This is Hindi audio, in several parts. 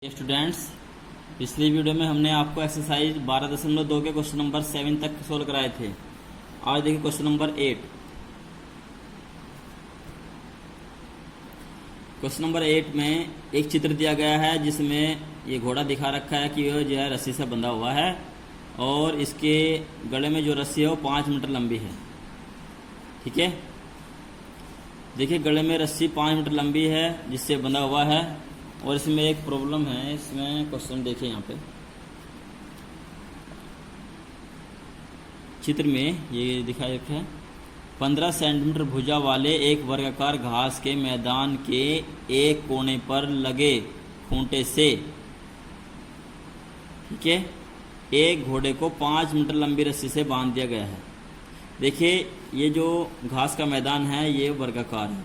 स्टूडेंट्स, पिछली वीडियो में हमने आपको एक्सरसाइज 12.2 के क्वेश्चन नंबर 7 तक सोल्व कराए थे। आज देखिए क्वेश्चन नंबर 8। क्वेश्चन नंबर 8 में एक चित्र दिया गया है जिसमें ये घोड़ा दिखा रखा है कि वह जो है रस्सी से बंधा हुआ है और इसके गले में जो रस्सी है वो 5 मीटर लंबी है। ठीक है, देखिए गले में रस्सी 5 मीटर लंबी है जिससे बंधा हुआ है और इसमें एक प्रॉब्लम है। इसमें क्वेश्चन देखिए यहाँ पे चित्र में ये दिखाया है 15 सेंटीमीटर भुजा वाले एक वर्गाकार घास के मैदान के एक कोने पर लगे खूंटे से, ठीक है, एक घोड़े को 5 मीटर लंबी रस्सी से बांध दिया गया है। देखिए ये जो घास का मैदान है ये वर्गाकार है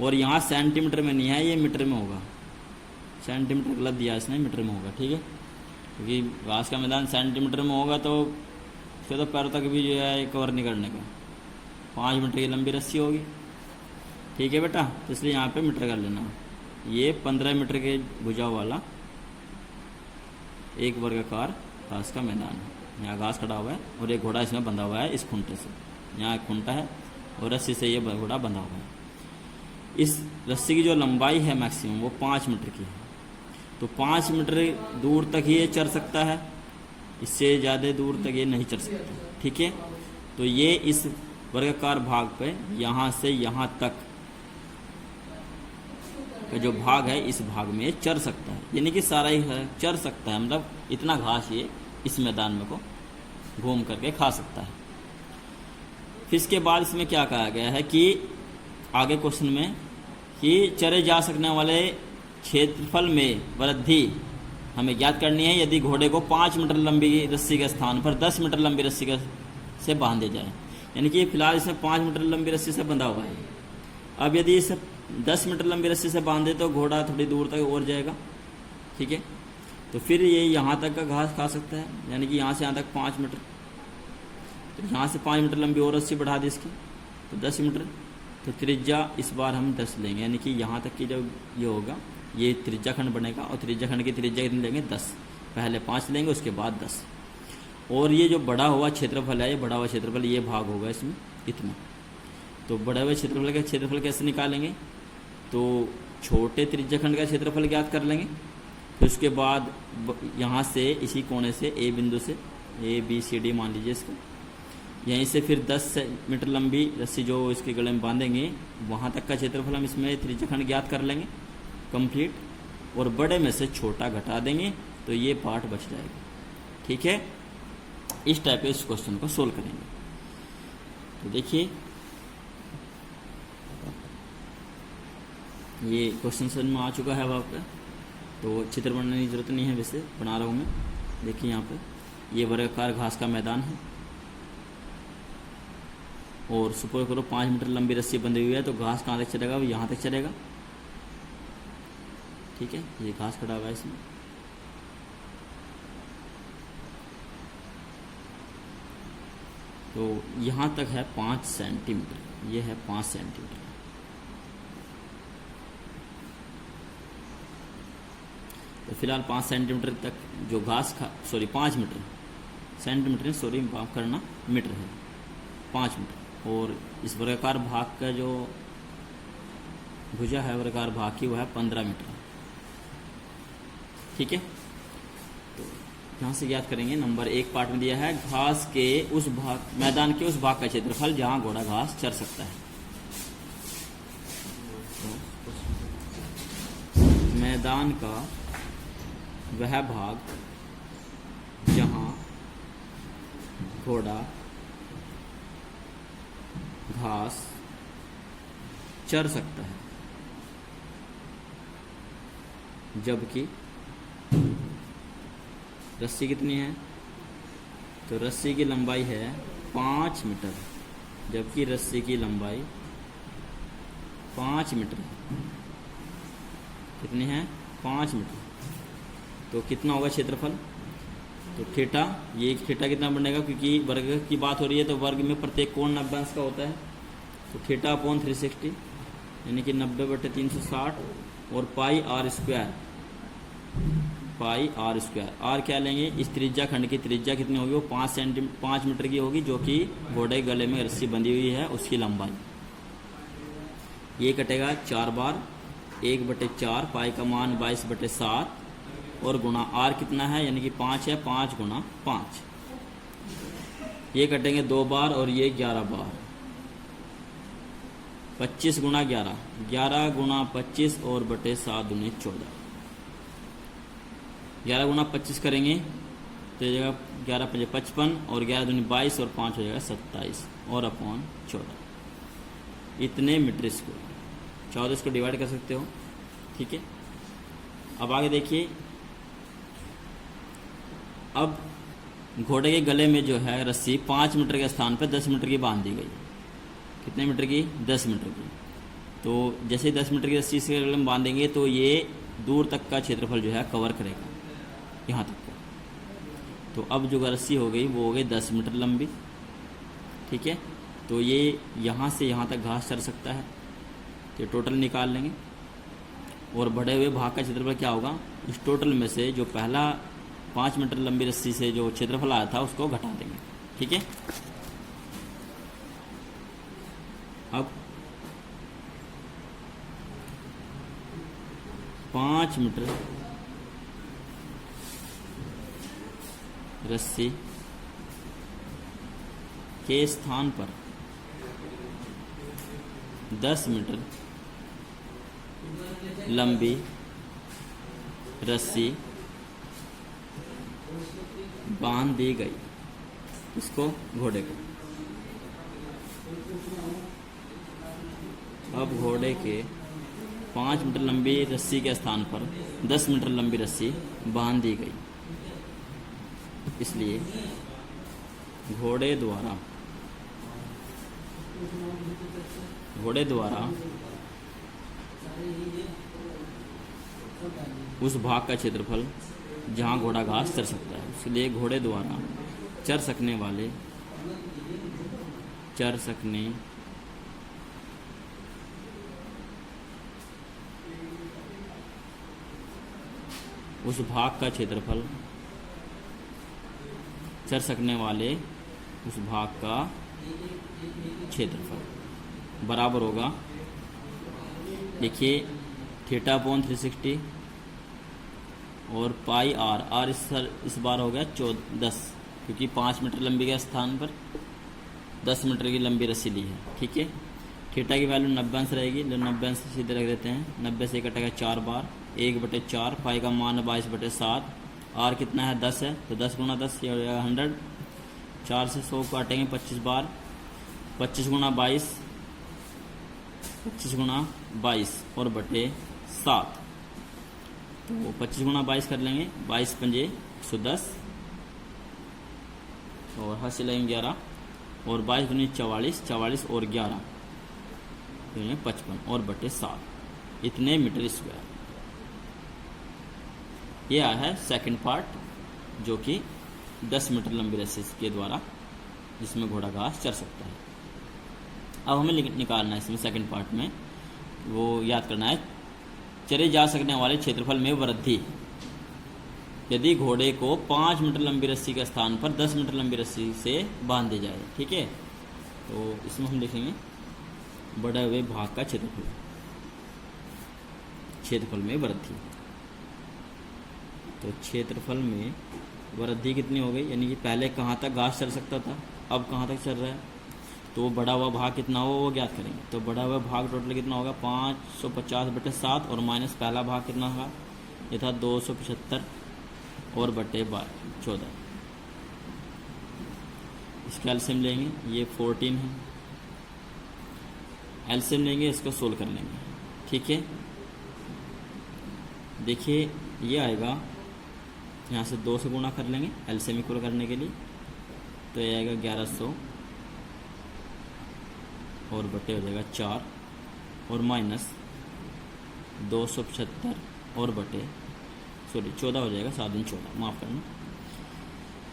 और यहाँ सेंटीमीटर में नहीं है, ये मीटर में होगा। सेंटीमीटर गलत दिया इसने, मीटर में होगा। ठीक है, क्योंकि घास का मैदान सेंटीमीटर में होगा तो फिर तो पैरों तक भी जो है कवर नहीं करने का। 5 मीटर की लंबी रस्सी होगी। ठीक है बेटा, तो इसलिए यहाँ पे मीटर कर लेना। ये 15 मीटर के भुजा वाला एक वर्गाकार घास का मैदान है। यहाँ घास खड़ा हुआ है और एक घोड़ा इसमें बंधा हुआ है इस खूंटे से। यहाँ एक खूंटा है और रस्सी से ये घोड़ा बंधा हुआ है। इस रस्सी की जो लंबाई है मैक्सिमम वो 5 मीटर की है। तो 5 मीटर दूर तक ही ये चढ़ सकता है, इससे ज़्यादा दूर तक ये नहीं चढ़ सकता। ठीक है, तो ये इस वर्गाकार भाग पे यहाँ से यहाँ तक का जो भाग है इस भाग में ये चढ़ सकता है, यानी कि सारा ही चढ़ सकता है। मतलब इतना घास ये इस मैदान में को घूम करके खा सकता है। फिर इसके बाद इसमें क्या कहा गया है कि आगे क्वेश्चन में कि चरे जा सकने वाले क्षेत्रफल में वृद्धि हमें ज्ञात करनी है यदि घोड़े को 5 मीटर लंबी रस्सी के स्थान पर 10 मीटर लंबी रस्सी से बांधे जाए। यानी कि फिलहाल इसमें 5 मीटर लंबी रस्सी से बंधा हुआ है। अब यदि इसे 10 मीटर लंबी रस्सी से बांधे तो घोड़ा थोड़ी दूर तक और जाएगा। ठीक है, तो फिर ये यहाँ तक का घास खा सकता है, यानी कि यहाँ से यहाँ तक 5 मीटर। तो यहाँ से 5 मीटर लंबी और रस्सी बढ़ा दी इसकी तो 10 मीटर। तो त्रिज्या इस बार हम 10 लेंगे, यानी कि यहाँ तक की जब ये होगा ये त्रिज्या खंड बनेगा और त्रिज्या खंड की त्रिज्या कितनी लेंगे 10। पहले 5 लेंगे उसके बाद 10। और ये जो बढ़ा हुआ क्षेत्रफल है, ये बढ़ा हुआ क्षेत्रफल ये भाग होगा इसमें इतना। तो बढ़े हुए क्षेत्रफल कैसे निकालेंगे? तो छोटे त्रिज्या खंड का क्षेत्रफल ज्ञात कर लेंगे। फिर उसके बाद यहाँ से इसी कोने से ए बिंदु से ABCD मान लीजिए इसको, यहीं से फिर 10 मीटर लंबी रस्सी जो इसके गले में बांधेंगे वहाँ तक का क्षेत्रफल हम इसमें त्रिज्या खंड ज्ञात कर लेंगे कंप्लीट, और बड़े में से छोटा घटा देंगे तो ये पार्ट बच जाएगा। ठीक है, इस टाइप के इस क्वेश्चन को सोल्व करेंगे। तो देखिए ये क्वेश्चन समझ में आ चुका है अब आपका, तो चित्र बनाने की जरूरत नहीं है, वैसे बना रहा हूँ मैं। देखिए यहाँ पे ये वर्गाकार घास का मैदान है और सुपर करो 5 मीटर लंबी रस्सी बंधी हुई है, तो घास कहाँ तक चलेगा? वो यहाँ तक चलेगा। ठीक है, ये घास खड़ा हुआ है इसमें। तो यहाँ तक है 5 सेंटीमीटर, ये है 5 सेंटीमीटर। तो फिलहाल 5 सेंटीमीटर तक जो घास 5 मीटर सेंटीमीटर, सॉरी माफ करना, मीटर है 5 मीटर। और इस वर्गाकार भाग का जो भुजा है वर्गाकार भाग की वो है 15 मीटर। ठीक है, तो यहाँ से ज्ञात करेंगे। नंबर 1 पार्ट में दिया है घास के उस भाग, मैदान के उस भाग का क्षेत्रफल जहाँ घोड़ा घास चर सकता है। तो मैदान का वह भाग जहाँ घोड़ा घास चर सकता है, जबकि रस्सी कितनी है? तो रस्सी की लंबाई है 5 मीटर, जबकि रस्सी की लंबाई 5 मीटर है। कितनी है? 5 मीटर। तो कितना होगा क्षेत्रफल? तो थीटा, ये थीटा कितना बनेगा? क्योंकि वर्ग की बात हो रही है तो वर्ग में प्रत्येक कोण 90 अंश का होता है। तो थीटा अपॉन 360 यानी कि 90/360 और pi r² pi r square. R क्या लेंगे, इस त्रिज्या खंड की त्रिज्या कितनी होगी, वो 5 मीटर की होगी, जो कि घोड़े के गले में रस्सी बंधी हुई है उसकी लंबाई। ये कटेगा 4 बार, 1/4, पाई का मान 22/7 और गुणा आर कितना है, यानी कि 5 है, 5 गुणा 5। ये कटेंगे 2 बार और ये 11 बार, 25 गुणा 11, 11 गुणा 25 और बटे 7 दूनी 14। 11 गुणा 25 करेंगे तो ये जगह 11 5 55 और 11 दूनी 22 और 5 हो जाएगा 27 और अपॉन 14। इतने मीटर स्क्वायर। 14 को डिवाइड कर सकते हो, ठीक है। अब आगे देखिए, अब घोड़े के गले में जो है रस्सी 5 मीटर के स्थान पर 10 मीटर की बांध दी गई। कितने मीटर की, 10 मीटर की। तो जैसे 10 मीटर की रस्सी से गले में बांधेंगे तो ये दूर तक का क्षेत्रफल जो है कवर करेगा, यहाँ तक का। तो अब जो रस्सी हो गई वो हो गई 10 मीटर लंबी, ठीक है। तो ये यहाँ से यहाँ तक घास चर सकता है, तो टोटल निकाल लेंगे और बढ़े हुए भाग का क्षेत्रफल क्या होगा, इस टोटल में से जो पहला 5 मीटर लंबी रस्सी से जो क्षेत्रफल आया था उसको घटा देंगे, ठीक है। अब 5 मीटर रस्सी के स्थान पर 10 मीटर लंबी रस्सी बांध दी गई, इसको, घोड़े को। अब घोड़े के 5 मीटर लंबी रस्सी के स्थान पर 10 मीटर लंबी रस्सी बांध दी गई, इसलिए घोड़े द्वारा उस भाग का क्षेत्रफल जहाँ घोड़ा घास चर सकता है, इसलिए घोड़े द्वारा चर सकने उस भाग का क्षेत्रफल, चर सकने वाले उस भाग का क्षेत्रफल बराबर होगा, देखिए, θ/360 और पाई आर इस बार हो गया 10, क्योंकि 5 मीटर लंबी के स्थान पर 10 मीटर की लंबी रस्सी ली है, ठीक है। थीटा की वैल्यू 90 अंश रहेगी, जो 90 अंश सीधे रख देते हैं, 90 से कटेगा 4 बार, 1/4, पाई का मान 22/7, आर कितना है, 10 है, तो 10 गुणा 10 ये हो जाएगा 100, 4 से 100 काटेंगे 25 बार, 25 गुणा 22, 25 गुणा 22 और बटे 7, तो 25 गुणा 22 कर लेंगे, 22 पंजे 110 और हासिल लेंगे 11 और 22 दूनी 44, 44 और 11 55 और बटे 7, इतने मीटर स्क्वायर। ये आया है सेकंड पार्ट, जो कि 10 मीटर लंबी रस्सी के द्वारा जिसमें घोड़ा घास चर सकता है। अब हमें निकालना है इसमें सेकंड पार्ट में, वो याद करना है, चरे जा सकने वाले क्षेत्रफल में वृद्धि यदि घोड़े को 5 मीटर लंबी रस्सी के स्थान पर 10 मीटर लंबी रस्सी से बांध दी जाए, ठीक है। तो इसमें हम लिखेंगे बढ़े हुए भाग का क्षेत्रफल में वृद्धि। तो क्षेत्रफल में वृद्धि कितनी हो गई, यानी कि पहले कहाँ तक घास चल सकता था, अब कहाँ तक चल रहा है, तो बढ़ा हुआ भाग कितना हो वो ज्ञात करेंगे। तो बढ़ा हुआ भाग टोटल कितना होगा, 550/7 और माइनस पहला भाग कितना होगा, ये था 275 और बटे 14। इसका एलसीएम लेंगे, ये 14 है, एलसीएम लेंगे, इसको सोल्व कर लेंगे, ठीक है। देखिए ये आएगा, यहाँ से 2 से गुणा कर लेंगे एलसीएम इक्वल करने के लिए, तो ये आएगा 1100 और बटे हो जाएगा 4 और माइनस 275 और बटे 14 हो जाएगा, 7 दिन 14, माफ़ करना।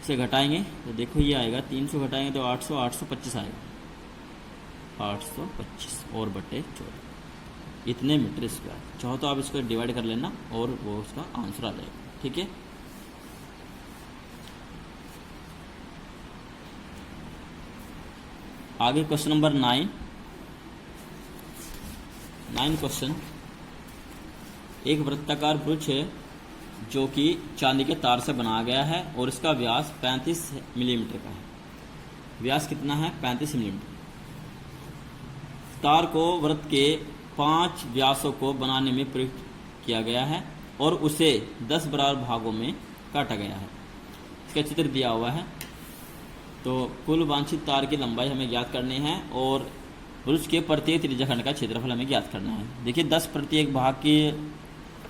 इसे घटाएंगे तो देखो ये आएगा 300 घटाएंगे तो 800, 825 आएगा, 825 और बटे 14। इतने मीटर स्क्वायर। चाहो तो आप इसको डिवाइड कर लेना और वो उसका आंसर आ जाएगा। ठीक है, आगे क्वेश्चन नंबर 9 क्वेश्चन। एक वृत्ताकार ब्रुच है जो कि चांदी के तार से बनाया गया है और इसका व्यास 35 मिलीमीटर का है। व्यास कितना है? 35 मिलीमीटर। तार को वृत्त के 5 व्यासों को बनाने में प्रयुक्त किया गया है और उसे 10 बराबर भागों में काटा गया है। इसका चित्र दिया हुआ है। तो कुल वांछित तार की लंबाई हमें ज्ञात करनी है और ब्रुच के प्रत्येक त्रिज्याखंड का क्षेत्रफल हमें ज्ञात करना है। देखिए 10 प्रत्येक भाग की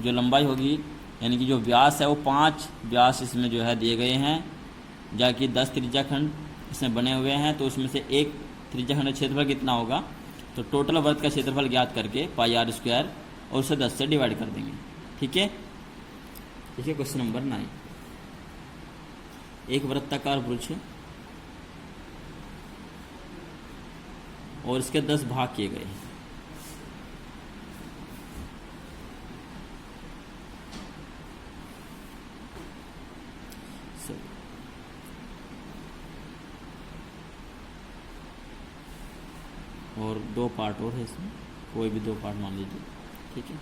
जो लंबाई होगी, यानी कि जो व्यास है वो 5 व्यास इसमें जो है दिए गए हैं, जबकि 10 त्रिज्याखंड इसमें बने हुए हैं। तो उसमें से एक त्रिज्याखंड का क्षेत्रफल कितना होगा? तो टोटल वृत्त का क्षेत्रफल ज्ञात करके पाई आर स्क्वायर और उसे 10 से डिवाइड कर देंगे। ठीक है, देखिए क्वेश्चन नंबर 9। एक वृत्ताकार ब्रुच है और इसके 10 भाग किए गए हैं। और 2 पार्ट और है इसमें, कोई भी 2 पार्ट मान लीजिए। ठीक है,